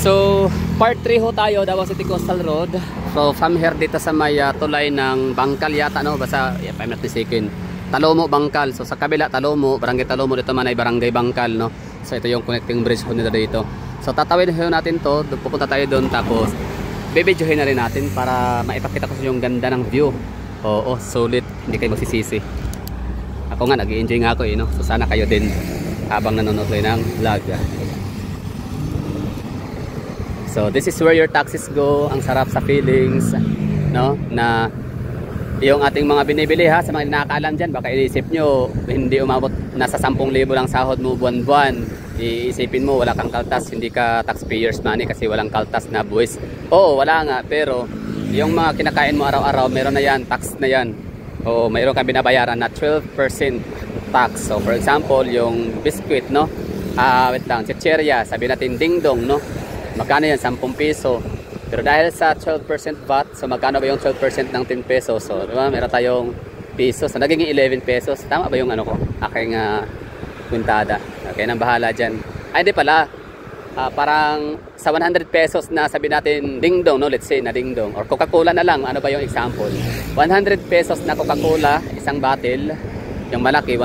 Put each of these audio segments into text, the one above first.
So, part 3 ho tayo, Davao City Coastal Road. So, from here dito sa may tulay ng Bangkal yata, no? Basta, if I'm not mistaken, Talomo, Bangkal. So, sa kabila, Talomo, Barangay Talomo, dito man ay Barangay Bangkal, no? So, ito yung connecting bridge ho nito dito. So, tatawid ho natin to, pupunta tayo doon, tapos, bibidyohin na rin natin para maipakita ko sa yung ganda ng view. Oo, sulit, hindi kayo magsisisi. Ako nga, nag-i-enjoy nga ako eh, no? So, sana kayo din habang nanonood kayo ng vlog. So this is where your taxis go. Ang sarap sa feelings, no? Na yung ating mga binibili ha, sa mga nakakaalam dyan, baka iisip nyo hindi umabot, nasa 10,000 lang sahod mo buwan-buwan. Iisipin mo wala kang kaltas, hindi ka taxpayers money kasi walang kaltas na buwis. Oo, wala nga, pero yung mga kinakain mo araw-araw, meron na yan, tax na yan. Oo, mayroon kang binabayaran na 12% tax. So for example, yung biscuit, no? Wait lang, chicheria, sabi natin dingdong, no? Magkano yan? 10 piso. Pero dahil sa 12% VAT, so magkano ba yung 12% ng 10 pesos? So, diba? Meron tayong pesos. So, nagiging 11 pesos. Tama ba yung ano ko? Aking kwintada. Okay, nang bahala dyan. Ay, hindi pala. Parang sa 100 pesos na sabi natin dingdong, no? Let's say na dingdong. Or Coca-Cola na lang. Ano ba yung example? 100 pesos na Coca-Cola, isang bottle. Yung malaki,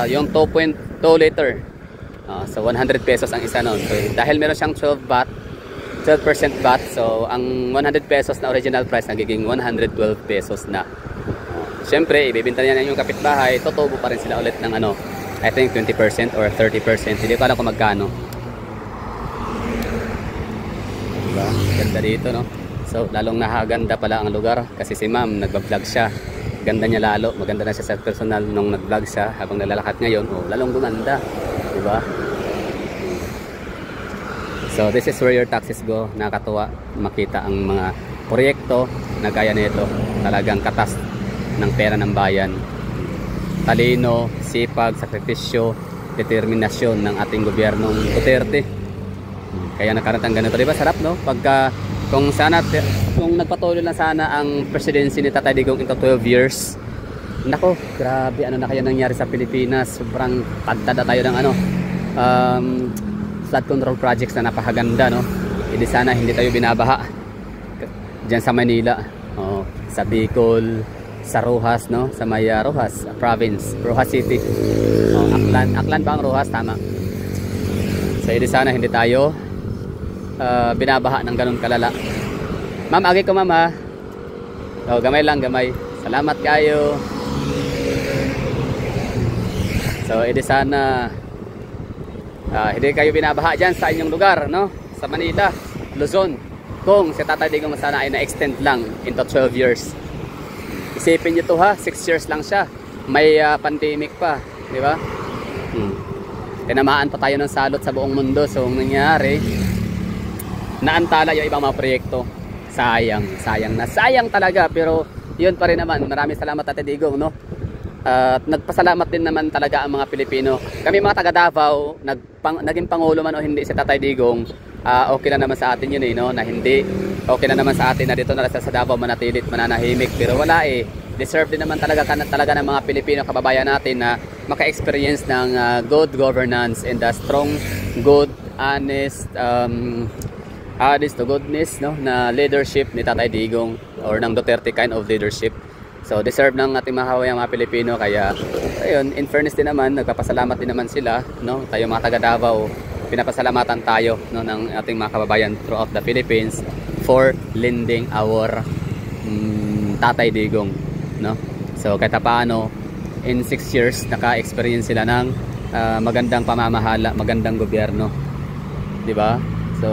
yung 2.2 liter. So 100 pesos ang isa nun. So dahil meron siyang 12% VAT, so ang 100 pesos na original price nagiging 112 pesos na. Siyempre, ibibenta niya yung kapitbahay, tutubo pa rin sila ulit ng ano, I think 20% or 30%. Hindi ko alam kung magkano. Diba? Ganda dito, no? So lalong nakaganda pala ang lugar kasi si ma'am nagba-vlog siya. Ganda niya lalo, maganda na siya sa personal nung nag-vlog siya habang nalalakad ngayon. Lalong gumanda. Diba? So this is where your taxis go. Nakakatuwa makita ang mga proyekto na gaya nito. Talagang katas ng pera ng bayan. Talino, sipag, sakripisyo, determinasyon ng ating gobyernong Duterte. Kaya nagkaroon ng ganito. Diba sarap, no? Pagka kung nagpatuloy lang sana ang presidency ni Tatay Digong into 12 years. Nako, grabe ano na kaya nangyari sa Pilipinas. Sobrang pagtada tayo ng ano, flood control projects na napakaganda, no? Hindi sana hindi tayo binabaha diyan sa Manila, sa Bicol, sa Rojas, no? Sa may Rojas province, Rojas City. Aklan ba ang Rojas? Tama. So hindi sana hindi tayo binabaha ng ganun kalala. Ma'am, agi ko ma'am ha. Gamay lang, gamay. Salamat kayo. So, edi sana hindi kayo binabaha dyan sa inyong lugar, no? Sa Manila, Luzon. Kung si Tatay Digong sana ay na-extend lang into 12 years. Isipin nyo to ha, 6 years lang siya. May pandemic pa, di ba? Tinamaan pa tayo ng salot sa buong mundo. So, ang nangyari, naantala yung ibang mga proyekto. Sayang talaga, pero yun pa rin naman. Maraming salamat Tatay Digong, no? At nagpasalamat din naman talaga ang mga Pilipino. Kami mga taga Davao, naging pangulo man o hindi si Tatay Digong, okay na naman sa atin yun eh, no? Na hindi, okay na naman sa atin na dito na sa Davao manatilit, mananahimik. Pero wala eh, deserve din naman talaga ng mga Pilipino kababayan natin na maka-experience ng good governance and strong, good, honest, honest to goodness, no? Na leadership ni Tatay Digong or ng Duterte kind of leadership. So deserve ng ating mahawayang mga Pilipino. Kaya ayun, in fairness din naman, nagpapasalamat din naman sila, no? Tayo mga taga Davao, pinapasalamatan tayo, no, ng ating mga kababayan throughout the Philippines for lending our Tatay Digong, no? So kahit paano, in 6 years naka-experience sila ng magandang pamamahala, magandang gobyerno, di ba? So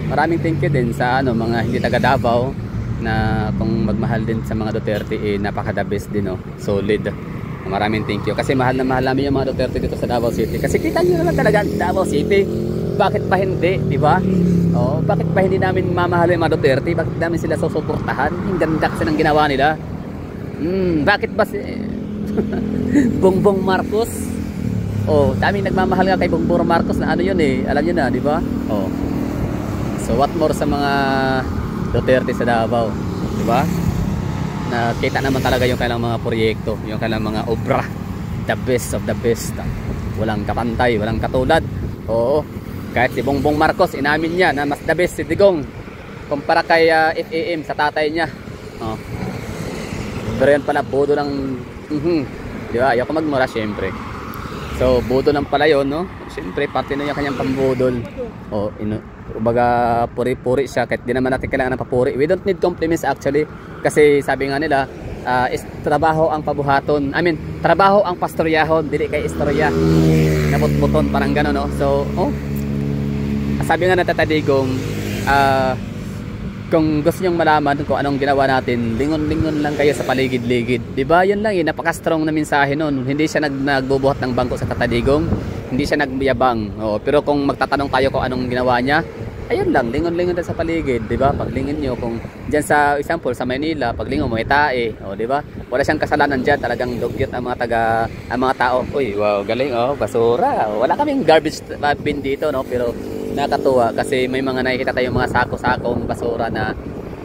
maraming thank you din sa mga hindi taga Davao na kung magmahal din sa mga Duterte, napaka-the best din, no? Solid. Maraming thank you kasi mahal na mahal namin yung mga Duterte dito sa Davao City kasi kita nyo naman talaga Davao City. Bakit pa hindi, di ba? Bakit pa hindi namin mamahal yung mga Duterte? Bakit namin sila susuportahan? Ang ganda kasi ng ginawa nila. Bakit ba si Bongbong Marcos? Daming nagmamahal nga kay Bongbong Marcos na ano yun eh, alam nyo na, di ba? So what more sa mga Duterte sa Davao, di ba? Nakita naman talaga yung kailang mga proyekto, yung kailang mga obra, the best of the best. Walang kapantay, walang katulad. Kahit si Bongbong Marcos, inamin niya na mas the best si Digong kumpara kay FAM sa tatay niya. Oh. Pero yan pala, bodo lang. Di ba? Ayaw ko magmura, syempre. So, bodo lang pala yun, no? Syempre, parte na yung kanyang pambudol. Oh, baga, puri-puri siya. Kahit di naman natin kailangan ng papuri. We don't need compliments actually. Kasi sabi nga nila, is trabaho ang pabuhaton. I mean, trabaho ang pastoryahon, dili kay istorya. Nabot-buton, parang gano'n, no? So, sabi nga na Tata Digong, kung gusto nyong malaman kung anong ginawa natin, lingon-lingon lang kayo sa paligid-ligid. Diba? Yun lang napaka-strong na mensahe nun. Hindi siya nagbubuhat ng bangko sa Tata Digong. Hindi siya nagbiyabang. Pero kung magtatanong tayo kung anong ginawa niya, ayun lang, lingon-lingon sa paligid. Diba? Paglingin nyo, kung dyan sa example, sa Maynila, paglingon mo, tae. Diba? Wala siyang kasalanan dyan. Talagang dugyot ang mga tao. Uy, wow, galing, basura. Wala kaming garbage bin dito, no? Pero nakakatuwa kasi may mga nakikita tayong mga sako-sakong basura na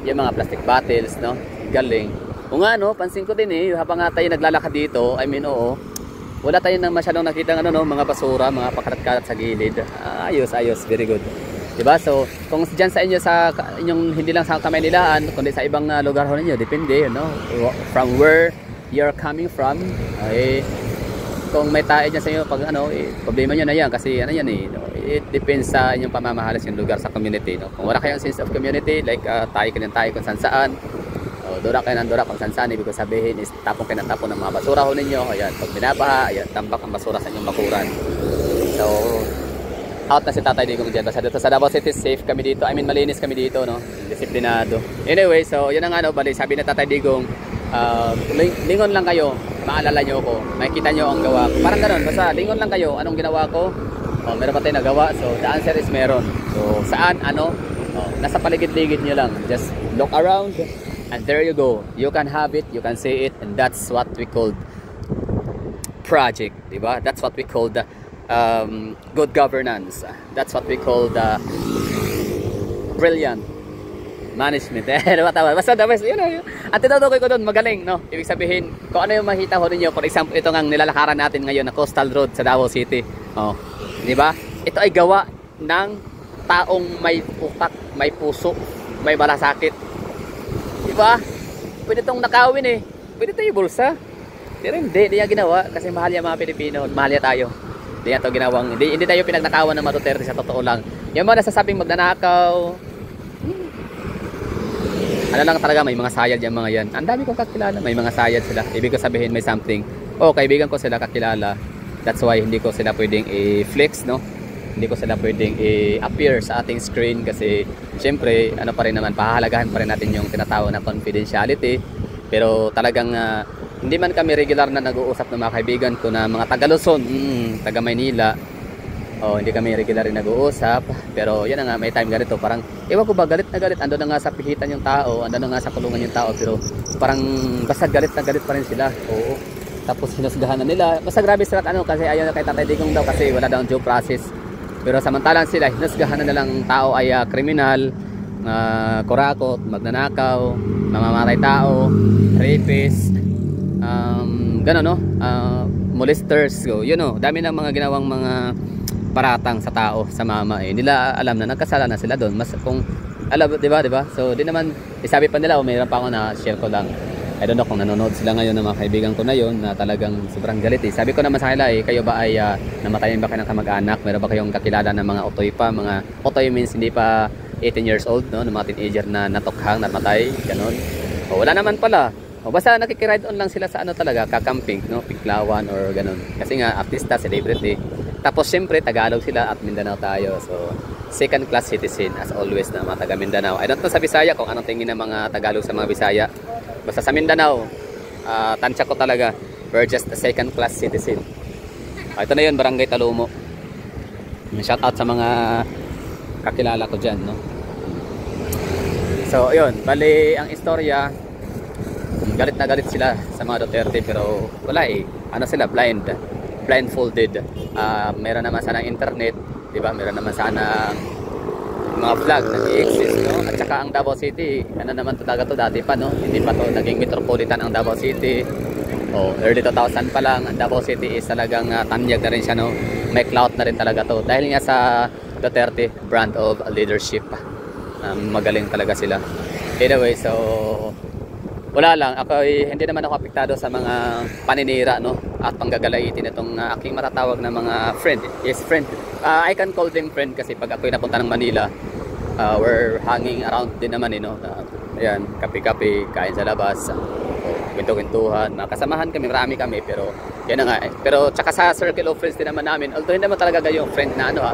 yung mga plastic bottles, no? Galing. O nga, no, pansin ko din habang nga tayo naglalakad dito, I mean, wala tayong masyadong nakita mga basura, mga pakarat-karat sa gilid. Ayos, very good. Diba? So, kung dyan sa inyo, sa inyong hindi lang sa Kamaynilaan, kundi sa ibang lugar ho ninyo, depende, from where you're coming from, kung may tayo dyan sa inyo, pag problema nyo na yan, kasi it depends sa inyong pamamahalas yung lugar sa community, no? Kung wala kayong sense of community, like tayo kung saan dura kayo ng dura kung saan ibig ko sabihin is tapong kayo ng tapon ng mga basura ho ninyo. Ayan, pag binabaha, ayan, tambak ang basura sa inyong bakuran. So, out na si Tatay Digong dyan. Basta dito sa Davao City, safe kami dito. I mean, malinis kami dito, no? Disiplinado. Anyway, so yun ang bali, sabi na Tatay Digong, lingon lang kayo, maalala nyo ko, makikita nyo ang gawa ko. Parang ganun, basta lingon lang kayo, anong ginawa ko, meron pa tayo nagawa. So the answer is meron. So saan, nasa paligid-ligid nyo lang. Just look around and there you go. You can have it, you can see it, and that's what we call project, diba? That's what we call the good governance. That's what we call the brilliant management. Basta the best, at tinutukoy ko doon, magaling, no? Ibig sabihin, kung ano yung makita ho ninyo, for example, ito nga nilalakaran natin ngayon na Coastal Road sa Davao City. Di ba? Ito ay gawa ng taong may utak, may puso, may malasakit. Di ba? Pwede itong nakawin Pwede ito yung bulsa. Pero hindi niya ginawa kasi mahal niya mga Pilipino, mahal niya tayo. Hindi niya ito ginawang, hindi tayo pinagnakawan ng mga Duterte sa totoo lang. Yung mga nasasabing magnanakaw, lang talaga, may mga sayad yung mga yan. Ang dami kong kakilala, may mga sayad sila. Ibig ko sabihin may something. Kaibigan ko sila kakilala. That's why hindi ko sila pwedeng i-flex, no? Hindi ko sila pwedeng i-appear sa ating screen kasi syempre, pa rin naman, pahahalagahan pa rin natin yung tinatawag na confidentiality. Pero talagang hindi man kami regular na nag-uusap ng mga kaibigan ko na mga taga Luzon, taga Maynila. Hindi kami regular rin nag-uusap. Pero yan nga, may time ganito. Parang, ewan ko ba, galit na galit. Ando na nga sa pihitan yung tao, ando na nga sa kulungan yung tao. Pero parang basta galit na galit pa rin sila. Oo. Tapos hinusgahan na nila. Basta grabe sila kasi ayaw na kay Tatay Digong daw kasi wala daw due process. Pero samantalang sila, hinusgahan na nilang tao ay kriminal, kurakot, magnanakaw, mamamatay tao, rapist, gano'n, no? Molesters. So, dami ng mga ginawang mga paratang sa tao, sa mama nila alam na nagkasalanan sila doon. Mas kung alam, di ba? So di naman sabi pa nila, mayroon pa ako na share ko lang. I don't know kung nanonood sila ngayon ng mga kaibigan ko na yon na talagang sobrang galit. Sabi ko naman sa kanila, kayo ba ay namatayan ba kayo ng kamag-anak? Meron ba kayong kakilala ng mga otoy pa? Mga otoy means hindi pa 18 years old, no? Ng mga teenager na natukhang, namatay, ganun. Wala naman pala. Basta nakikiride on lang sila sa talaga, kakamping, no? Piklawan or ganun. Kasi nga artista, celebrity. Tapos siyempre Tagalog sila at Mindanao tayo. So second class citizen as always na mga taga Mindanao. I don't know sa Bisaya kung anong tingin ng mga Tagalog sa mga Bisaya. Basta sa Mindanao, tansya ko talaga, we're just a second class citizen. Ito na yun, Barangay Talumo. Shout out sa mga kakilala ko dyan, no? So yun, bali ang istorya, galit na galit sila sa mga Duterte pero wala sila, blindfolded. Meron naman sana internet, di ba? Meron naman sana mga vlog na i-exist, no? At saka ang Davao City, naman talaga to dati pa, no? Hindi pa to naging metropolitan ang Davao City. Early 2000 pa lang, ang Davao City is talagang tanyag na rin siya, no? May clout na rin talaga to. Dahil nga sa Duterte brand of leadership. Magaling talaga sila. Anyway, so wala lang, ako hindi naman ako apektado sa mga paninira, no, at panggagalaitin itong aking matatawag na mga friend. Yes, friend. I can call them friend kasi pag ako'y napunta ng Manila, we're hanging around din naman, no. Ayan, kape-kape, kain sa labas, kwento-kwentuhan, makasamahan kami, marami kami, pero yan na nga eh. Pero tsaka sa circle of friends din naman namin, although hindi naman talaga yung friend na ano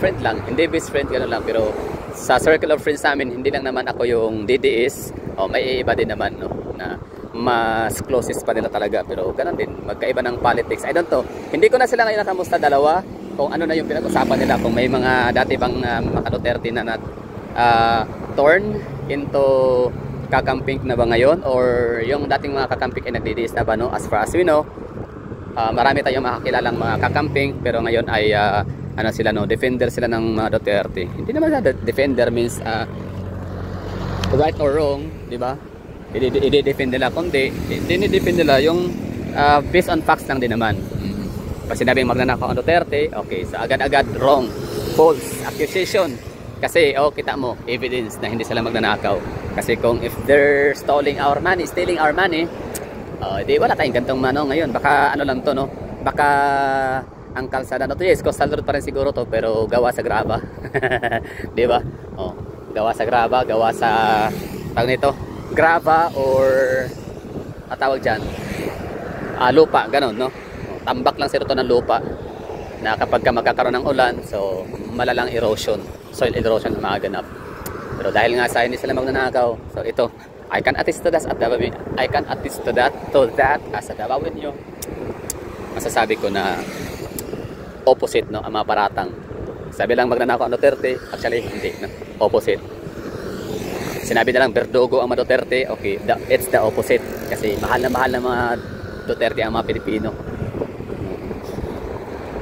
friend lang, hindi best friend, gano'n lang, pero sa circle of friends namin, hindi lang naman ako yung DDS, may iba din naman, no, na mas closest pa nila talaga, pero gano'n din, magkaiba ng politics. I don't know, hindi ko na sila ngayon nakamusta dalawa, kung ano na yung pinag-usapan nila, kung may mga dati bang mga Duterte na torn into kakamping na ba ngayon, or yung dating mga kakamping ay nagdidiis na ba, no? As far as we know, marami tayong makakilalang mga kakamping, pero ngayon ay ano sila, no, defender sila ng mga Duterte. Hindi naman defender means right or wrong, di ba? I-defend nila, kundi i-defend nila yung based on facts lang din naman. Pag sinabing magnanakaw ang Duterte, okay, so agad-agad wrong, false accusation. Kasi kita mo, evidence na hindi sila magnanakaw. Kasi kung if they're stealing our money, di wala tayong gantong mano ngayon. Baka ano lang to, no? Baka ang kalsada na to, yes, coastal road pa rin siguro to, pero gawa sa graba. Di ba? Gawa sa graba, gawa sa tawag nito, graba or tawag dyan, lupa, ganon, no? Tambak lang sila to ng lupa na kapag ka magkakaroon ng ulan, so malalang erosion, soil erosion na maganap. Pero dahil nga sa hindi sila magnanakaw, so ito, I can attest to that as a Davawin nyo. Masasabi ko na opposite, no, ang mga paratang. Sabi lang magnanakaw ang Duterte, actually hindi, no? Opposite. Sinabi na lang Verdugo ang mga Duterte, okay, it's the opposite. Kasi mahal na mga Duterte ang mga Pilipino.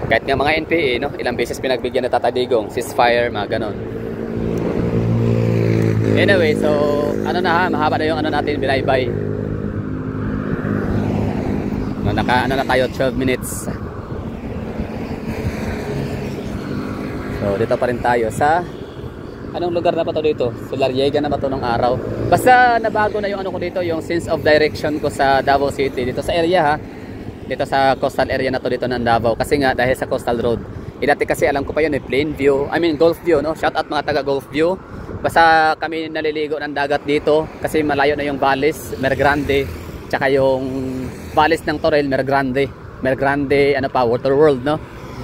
Kahit nga mga NPA, no, ilang beses pinagbigyan na Tatadigong, ceasefire, mga ganon. Anyway, so ano na mahaba na yung ano natin, bilaybay. Ano na tayo, 12 minutes. So dito pa rin tayo sa anong lugar na pa to dito? Solariega na ba to ng araw? Basta nabago na yung ano ko dito, yung sense of direction ko sa Davao City. Dito sa area, ha. Dito sa coastal area na to dito ng Davao. Kasi nga dahil sa coastal road. Dati kasi alam ko pa yun, plain view. I mean Gulf View, no? Shout out mga taga Gulf View. Basta kami naliligo ng dagat dito kasi malayo na yung Valis, Mergrande, tsaka yung Valis ng Toril, Mergrande, ano pa, Water World, no?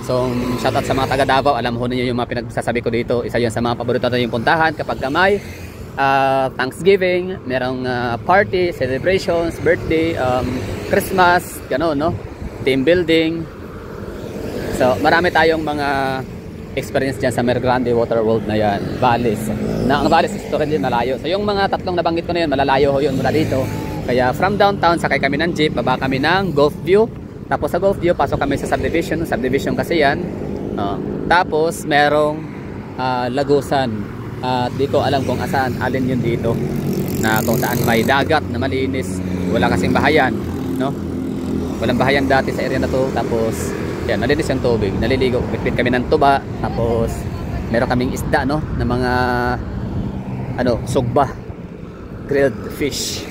So shout out sa mga taga Davao, alam ho niyo yung mga pinagsasabi ko dito. Isa yun sa mga paborito natin yung puntahan kapag may Thanksgiving, merong party, celebrations, birthday, Christmas, gano'n, no? Team building. So marami tayong mga experience dyan sa Mergrande Water World na yan, Valis. Na ang Valis is din malayo. So yung mga tatlong nabanggit ko na yun, malalayo ho yun mula dito. Kaya from downtown, sakay kami ng jeep, baba kami ng Gulf View. Tapos sa Gulf View, pasok kami sa subdivision. Subdivision kasi yan. Tapos merong Lagusan. Di ko alam kung asan, alin yun dito. Na kung saan may dagat na malinis. Wala kasing bahayan, no? Walang bahayan dati sa area na to. Tapos yan, nalinis yung tubig, naliligo, bitbit kami ng tuba, tapos meron kaming isda, no, na mga sugba, grilled fish.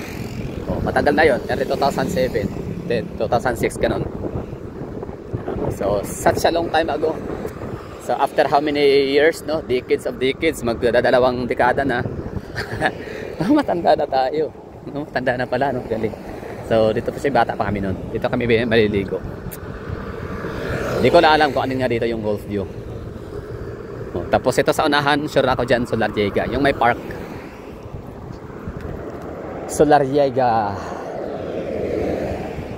Matagal na yun, early 2007, 2006, ganun. So such a long time ago. So after how many years, no, decades of decades, magdadalawang dekada na. Matanda na tayo, no? Matanda na pala, no? Galing. So dito kasi bata pa kami nun, dito kami maliligo. Hindi ko na alam kung ano nga dito yung Gulf View. Tapos ito sa unahan, sure ako dyan, Solariega. Yung may park. Solariega.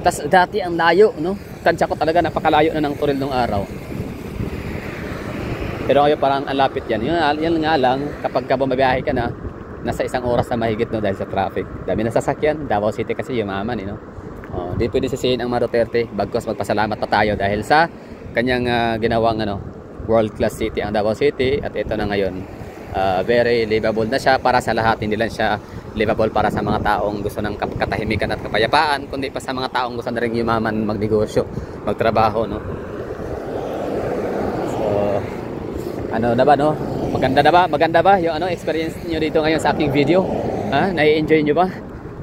Tapos dati ang layo, no? Tansya ko talaga, napakalayo na ng Toril nung araw. Pero ngayon parang ang lapit yan. Yan nga lang, kapag bumabiyahe ka na, nasa 1 oras na mahigit, no, dahil sa traffic. Dami na sasakyan. Davao City kasi yumaman, no? Di pwede sisihin ang mga Duterte. Bagkos magpasalamat pa tayo dahil sa kanyang ginawang world class city ang Davao City. At ito na ngayon, very livable na siya para sa lahat. Hindi lang siya livable para sa mga taong gusto ng katahimikan at kapayapaan, kundi pa sa mga taong gusto na rin yumaman, magnegosyo, magtrabaho, no? So Ano na ba, no? Maganda na ba? Maganda ba yung ano experience niyo dito ngayon sa aking video? Ha? Nai-enjoy niyo ba?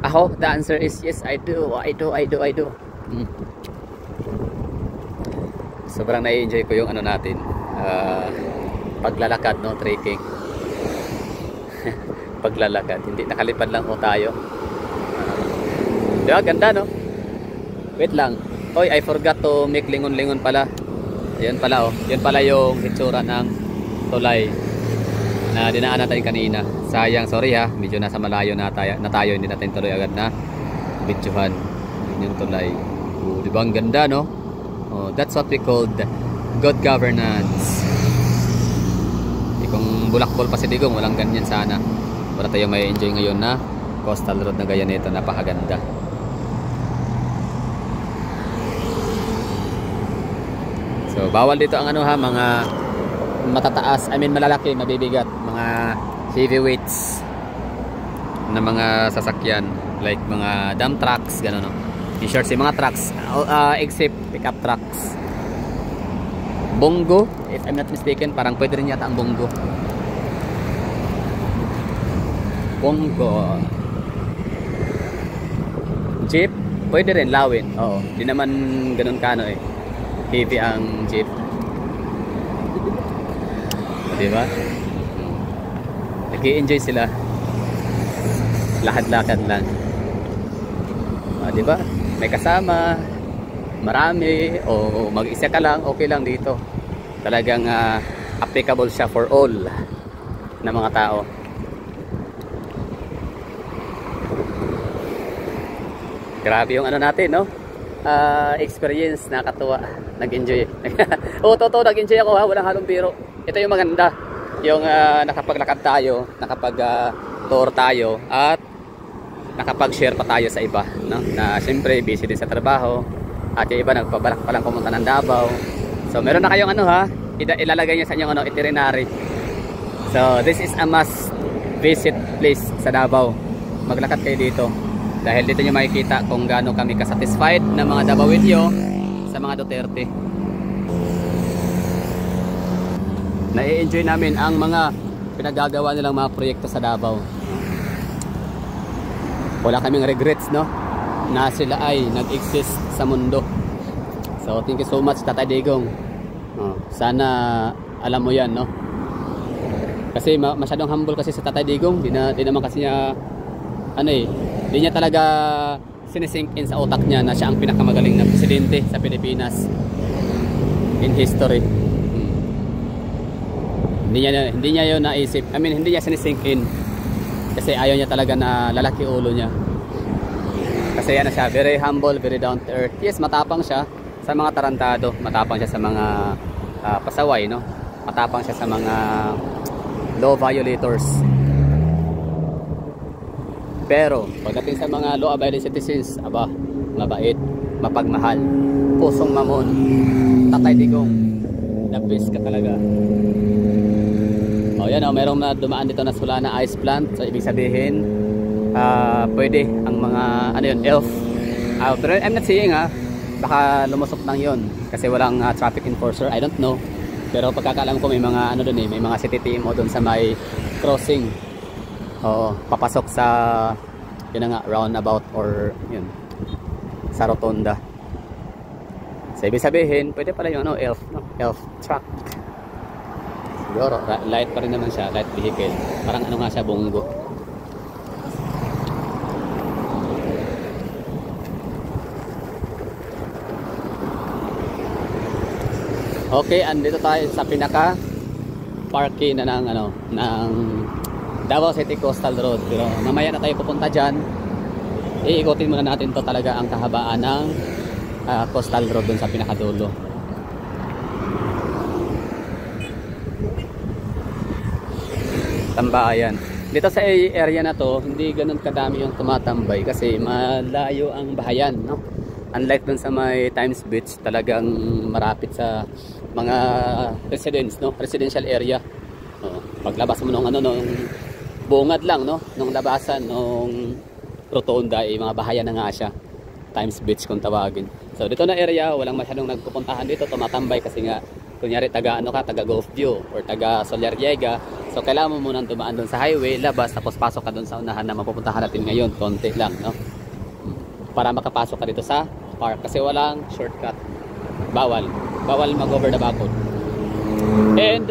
Ako, the answer is yes, I do. Sobrang nai-enjoy ko yung ano natin. Paglalakad, no? Trekking. Paglalakad. Hindi nakalipad lang po tayo. Diba? Ganda, no? Wait lang. Oy, I forgot to make lingon-lingon pala. Ayun pala, oh. Yun pala yung hitsura ng tulay na dinaan natin kanina. Sayang, sorry ha, medyo nasa malayo na tayo, hindi natin tuloy agad na videohan. Yun yung tulay. Oh, diba ang ganda, no? Oh, that's what we called good governance. Kung bulakbol pa si Digong, walang ganyan sana. Para tayo may enjoy ngayon na coastal road na gaya nito, napakaganda. So bawal dito ang ano ha, mga matataas, malalaki, mabibigat, mga heavyweights na mga sasakyan like mga dump trucks, gano'n, no? In short, mga trucks, except pickup trucks. Bongo, if I'm not mistaken, parang pwede rin yata ang bongo. Bongo. Jeep, pwede rin, lawin. Oo, di naman ganun kano eh. Heavy ang jeep. Diba? Nag-i-enjoy sila. Lakad-lakad lang. Diba? May kasama, marami, o mag-isa ka lang, okay lang dito. Talagang applicable siya for all na mga tao. Grabe yung ano natin, no? Experience, nakakatuwa. Nag-enjoy. Oo, totoo, nag-enjoy ako ha, walang halong biro. Ito yung maganda, yung nakapaglakad tayo, nakapag-tour tayo, at nakapag-share pa tayo sa iba, no? Na siyempre busy din sa trabaho, at yung iba nagpabalak pa lang pumunta ng Davao. So meron na kayong ano ha, ilalagay nyo sa inyong ano, itinerary. So this is a must visit place sa Davao. Maglakad kayo dito. Dahil dito nyo makikita kung gaano kami kasatisfied na mga Davaoenyo sa mga Duterte. Nai-enjoy namin ang mga pinagagawa nilang mga proyekto sa Davao. Wala kaming regrets, no? Na sila ay nag-exist sa mundo. So thank you so much, Tatay Digong. Sana alam mo yan, no? Kasi masyadong humble kasi sa Tatay Digong. Di naman kasi niya ano eh, di niya talaga sinisink in sa utak niya na siya ang pinakamagaling na presidente sa Pilipinas in history. Hindi niya yun naisip. Hindi niya sinisink in kasi ayaw niya talaga na lalaki ulo niya. Kasi ano siya, very humble, very down to earth. Yes, matapang siya sa mga tarantado, matapang siya sa mga pasaway, no? Matapang siya sa mga law violators. Pero pagdating sa mga law-abiding citizens, aba, mabait, mapagmahal, pusong mamon, Tatay Digong, the best ka talaga. O yan o, merong na dumaan dito na Solana Ice Plant. So ibig sabihin, pwede ang mga, ano yun, elf. Pero I'm not saying ha, baka lumusok lang yun kasi walang traffic enforcer, I don't know. Pero pagkakaalam ko may mga ano dun eh, may mga city team o dun sa may crossing. Oo, papasok sa yun na nga, roundabout or yun, sa rotonda. So ibig sabihin, pwede pala yung ano, elf, no? Elf truck. Siguro, light pa rin naman siya, light vehicle. Parang ano nga siya, bongo. Okay, andito tayo sa pinaka parking na ng ano, ng Davao City Coastal Road. Pero mamaya na tayo pupunta dyan. Iikutin muna natin to talaga ang kahabaan ng Coastal Road dun sa pinakadulo. Tambayan. Dito sa area na to, hindi ganun kadami yung tumatambay kasi malayo ang bahayan, no? Unlike dun sa may Times Beach, talagang marapit sa mga residents, no? Residential area. Paglabas mo nung ano, nung bungad lang, no? Nung labasan, nung rotonda, mga bahayan na nga siya. Times Beach kung tawagin. So dito na area, walang masyadong nagpupuntahan dito, tumatambay kasi nga kunyari taga ano ka, taga Gulf View or taga Solariega, so kailangan mo munang dumaan doon sa highway, labas, tapos pasok ka doon sa unahan na mapupuntahan natin ngayon, konti lang, no? Para makapasok ka dito sa park kasi walang shortcut. Bawal mag over the backhoe. And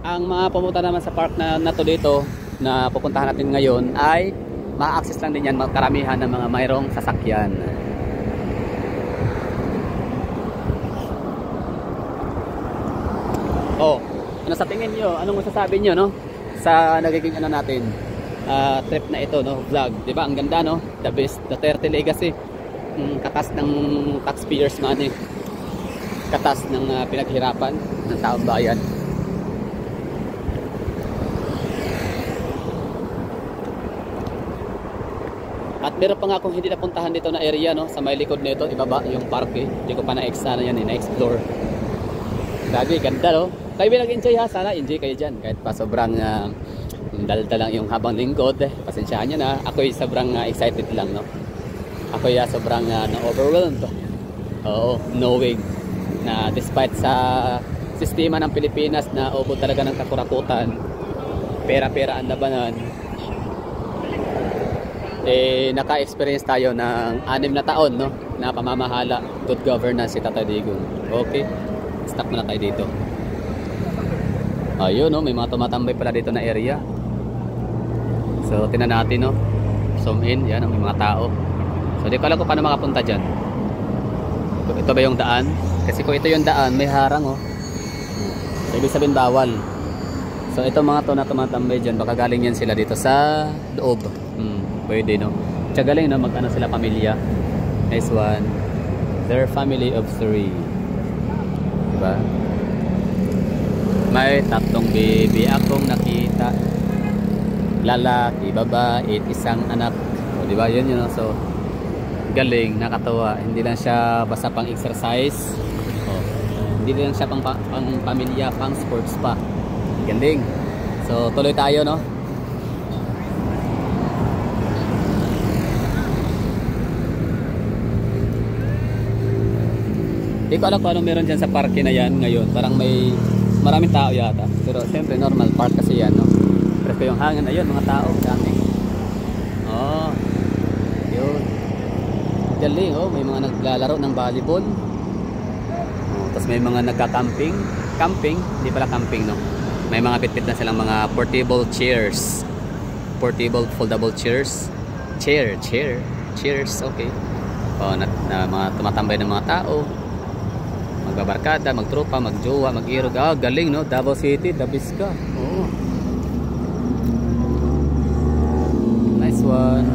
ang mga pumunta naman sa park na to dito na pupuntahan natin ngayon ay ma-access lang din yan karamihan ng mga mayroong sasakyan. Oh, ano sa tingin nyo? Anong masasabi nyo, no? Sa nagiging ano natin, trip na ito, no? Vlog, di ba? Ang ganda, no? The best, Duterte legacy. Katas ng taxpayers money. Katas ng pinaghirapan ng taong bayan. At meron pa nga akong hindi napuntahan dito na area, no? Sa may likod nito, ibaba yung parke. Hindi ko pa na-explore yan, na-explore. Grabe, ganda, no? Kayo nag-enjoy ha, sana enjoy kayo dyan. Kahit pa sobrang daldal lang yung habang lingkod, pasensyahan nyo na. Ako'y sobrang excited lang, no? Ako'y sobrang na-overwhelmed. Oo, knowing na despite sa sistema ng Pilipinas na ubod talaga ng kakurakutan, pera-pera ang labanan, naka-experience tayo ng 6 na taon, no? Na pamamahala, good governance si Tatay Digong. Okay, stuck muna tayo dito. Ayun, no? May mga tumatambay pala dito na area. So tinan natin, no? Zoom in, yan, may mga tao. So di ko alam kung paano makapunta dyan. Ito ba yung daan? Kasi kung ito yung daan, may harang, oh. So ibig sabihin bawal. So ito mga to na tumatambay dyan, baka galing yan sila dito sa loob. Pwede, no? Tsaka galing, no? Mag-ano sila pamilya. Nice one. They're family of 3. Diba? May 3 baby akong nakita. Lalaki, babae, isang anak. O, diba? Yun yun, no? So galing, nakatawa. Hindi lang siya basta pang exercise. O, hindi lang siya pang pamilya, pang sports pa. Galing. So tuloy tayo, no? Hindi ko alam kung anong meron dyan sa parke na yan ngayon. Parang may maraming tao yata. Pero siyempre normal park kasi yan, no? Pero yung hangin, ayun, mga tao, dami. Oh, yun. Galing, oh, may mga naglalaro ng volleyball. Oh, tapos may mga nagka-camping. Camping, hindi pala camping, no? May mga bitbit na silang mga portable chairs. Portable foldable chairs. Chairs, okay. Oh, na mga tumatambay ng mga tao. Magbabarkada, magtropa, magjowa, mag-irog. Ah, galing, no? Davao City, the best ka. Oo. Nice one.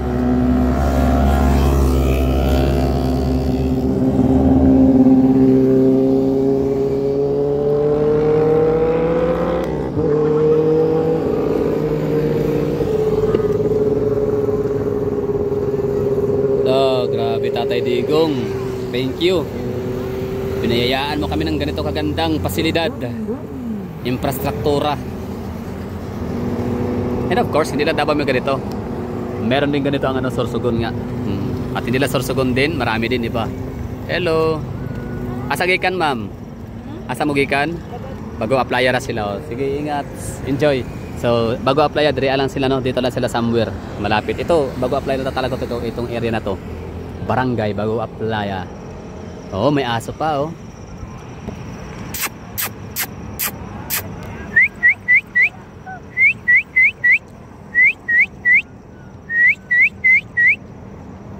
Oh, grabe Tatay Digong. Thank you. Pinayayaan mo kami ng ganito kagandang pasilidad, infrastruktura. And of course, hindi lang Davao may ganito. Meron din ganito ang Sorsogon nga. At hindi lang Sorsogon din, marami din iba. Hello. Asa gikan, ma'am? Asa mo gikan? Bago applya ra sila. Oh. Sige, ingat. Enjoy. So, bago applya, dire lang sila, no? Dito lang sila somewhere. Malapit. Ito, bago applya na talaga itong area na to. Barangay, bago applya. Oh, may aso pa, oh.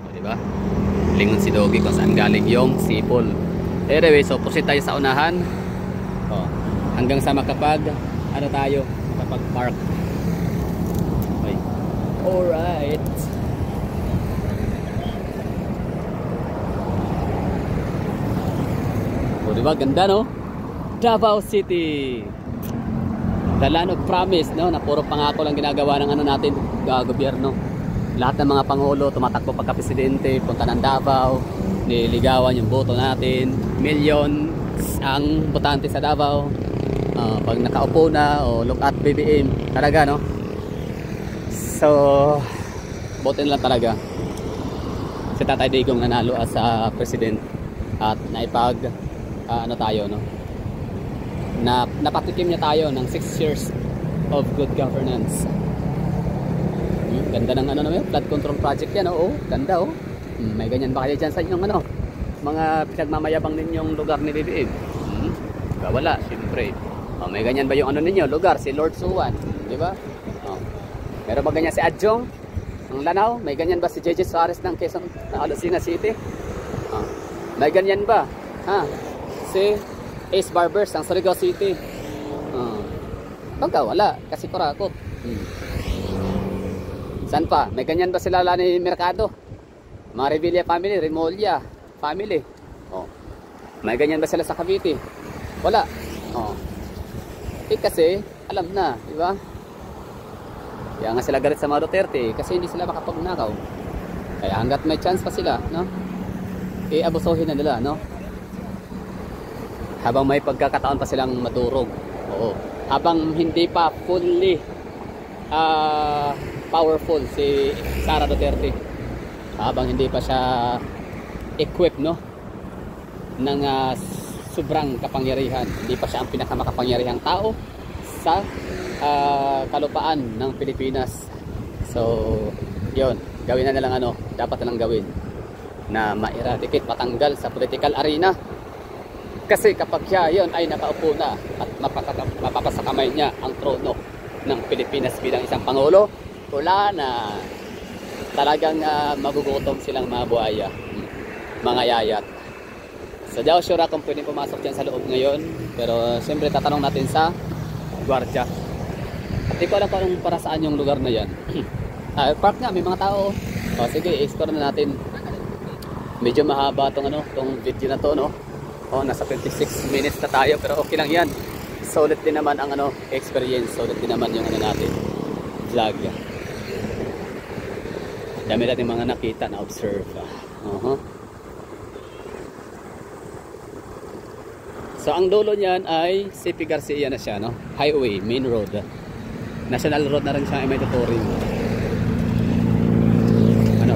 Oh, diba? Lingon si Doggy kung saan galing yung sipol. Anyway, so pusit tayo sa unahan. Oh, hanggang sa makapag ano tayo, makapag park. Okay. Alright. Diba? Ganda, no? Davao City. The land of promise, no? Na puro pangako lang ginagawa ng ano natin, gobyerno. Lahat ng mga pangulo tumatakbo pagka-presidente, punta ng Davao, nililigawan yung boto natin. Millions ang botante sa Davao. Pag nakaupo na o look at BBM, talaga, no? So, botin lang talaga. Si Tatay Digong nanalo as president at naipag ano tayo, no? na napatikim niya tayo ng 6 years of good governance. Ganda ng ano naman, flood control project yan. Oo, ganda oh. May ganyan ba kayo dyan sa inyong ano, mga pinagmamayabang ninyong lugar ni BBM? Wala, siyempre. May ganyan ba yung ano ninyo, lugar, si Lord Suwan, di ba? Meron ba ganyan si Adjong ng Lanao? May ganyan ba si JJ Suarez ng Quezon, Alucena City? May ganyan ba? Si Ace Barbers ng Surigao City? Baga, wala, kasi kurakot. Saan pa? May ganyan ba sila Lani Mercado? Mga Revilla family, Remolla family. May ganyan ba sila sa Cavite? Wala. Kasi alam na, di ba? Kaya nga sila galit sa mga Duterte kasi hindi sila makapagnakaw. Kaya hanggat may chance pa sila, no? Abusuhin na nila, no? Habang may pagkakataon pa silang madurog. Oo. Habang hindi pa fully powerful si Sara Duterte. Habang hindi pa siya equipped, no? Ng sobrang kapangyarihan. Hindi pa siya ang pinakamakapangyarihang tao sa kalupaan ng Pilipinas. So, yun. Gawin na lang ano, dapat na lang gawin na ma-eradicate, matanggal sa political arena. Kasi kapag siya yun ay nakaupo na at mapapasakamay niya ang trono ng Pilipinas bilang isang pangulo, wala na. Talagang magugutom silang mga buhaya, mga yayat. So, di ako sure kung pwedeng pumasok dyan sa loob ngayon. Pero, siyempre, tatanong natin sa gwardiya. At di ko alam kung anong para saan yung lugar na yan. Park nga, may mga tao. Sige, explore na natin. Medyo mahaba tong video na to, no? Nasa 26 minutes na tayo. Pero okay lang yan. Solid din naman ang experience. Solid din naman yung natin. Vlog. Dami natin mga nakita na observe. So ang dulo niyan ay CP Garcia na siya, no? Highway, main road. National road na rin siya, may tuturing.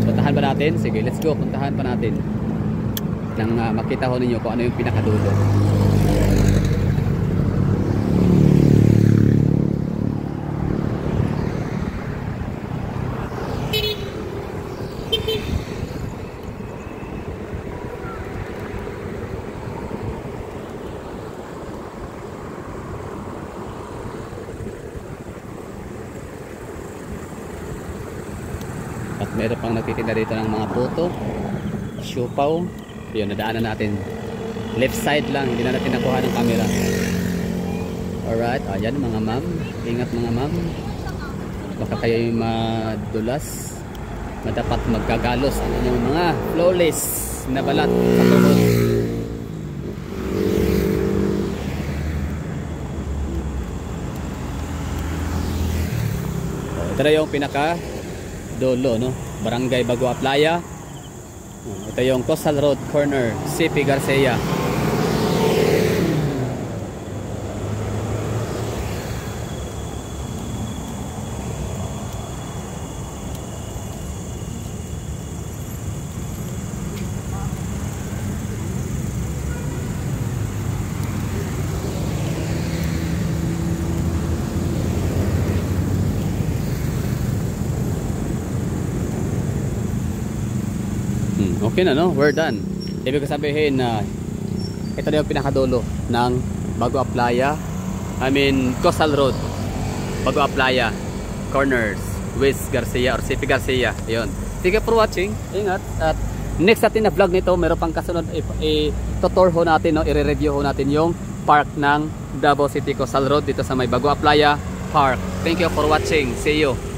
Puntahan ba natin? Sige, let's go, puntahan pa natin. Nang makita ho ninyo kung ano yung pinakadulo. At meron pang nagtitinda dito ng mga puto, siopaw. Yun, nadaanan natin. Left side lang, hindi na natin nakuha ng camera. Alright, ayan mga ma'am. Ingat mga ma'am. Baka kayo yung madulas. Madapat magkagalos ang inyong mga flawless na balat sa tuhod. Ito na yung pinaka dulo, no? Barangay Bagua Playa. Ito yung Coastal Road Corner, CP Garcia. Okay na, no? We're done. Ibig sabihin na ito na yung pinakadulo ng Bagua Playa. Coastal Road Bagua Playa Corners with Garcia or CP Garcia. Yun. Sige for watching. Ingat. At next natin na vlog nito, meron pang kasunod i-tour ho natin, no? I-review ho natin yung park ng Davao City Coastal Road dito sa may Bagua Playa Park. Thank you for watching. See you.